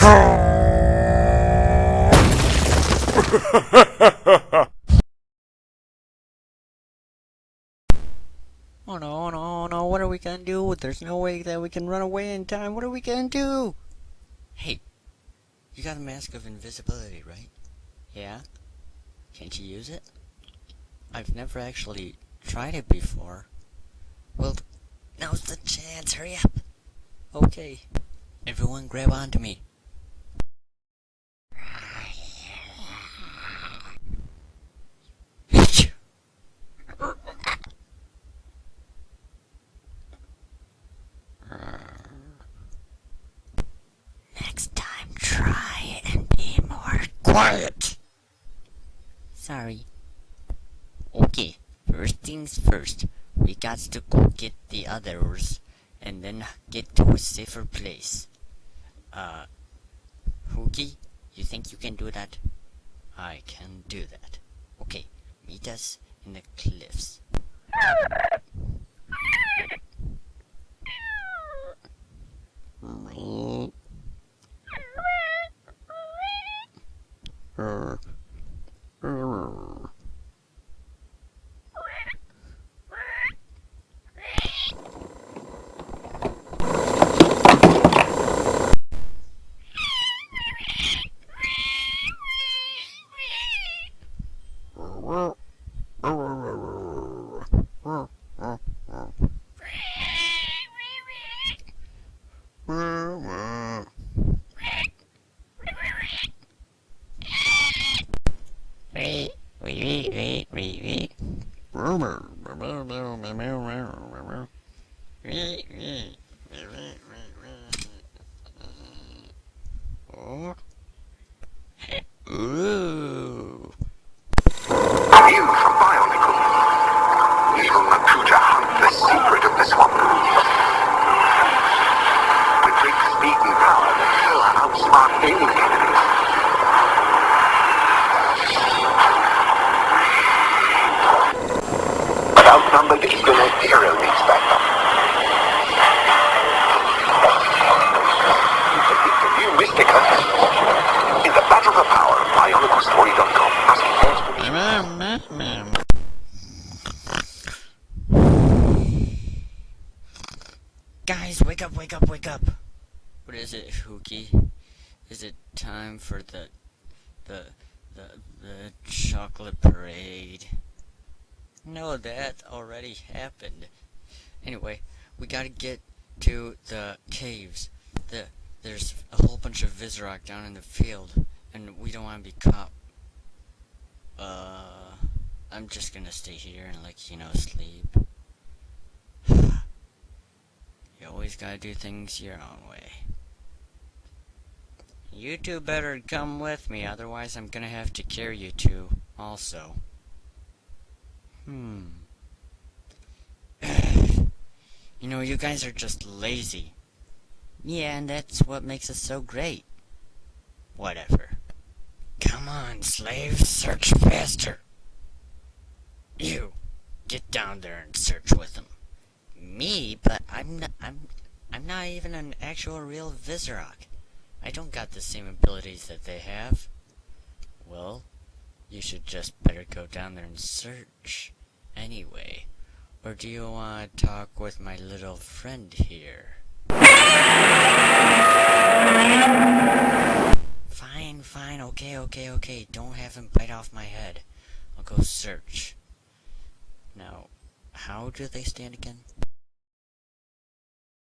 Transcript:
Oh no, no, no, what are we gonna do? There's no way that we can run away in time. What are we gonna do? Hey, you got a mask of invisibility, right? Yeah? Can't you use it? I've never actually tried it before. Well, now's the chance. Hurry up. Okay. Everyone grab onto me. Next time, try and be more quiet. Sorry. Okay, first things first. We got to go get the others and then get to a safer place. Hoogie, you think you can do that? I can do that. Okay, meet us in the cliffs. Ooh. View from Bionicle. Evil Makuta hunt the secret of the swamp. With great speed and power, the killer outsmart any enemy. But outnumbered even a hero needs backup. The new Mystica. In the battle for power, BionicleStory.com. Guys, wake up, wake up, wake up. What is it, Hookie? Is it time for the chocolate parade? No, that already happened. Anyway, we gotta get to the caves. There's a whole bunch of Vizrock down in the field, and we don't want to be caught. I'm just gonna stay here and, sleep. You always gotta do things your own way. You two better come with me, otherwise I'm gonna have to carry you two, also. You know, you guys are just lazy. Yeah, and that's what makes us so great. Whatever. Come on, slaves, search faster. You, get down there and search with them. Me? But I'm not even an actual real Vizrock. I don't got the same abilities that they have. Well, you should just better go down there and search. Anyway, or do you want to talk with my little friend here? Fine, okay. Don't have him bite off my head. I'll go search. Now, how do they stand again?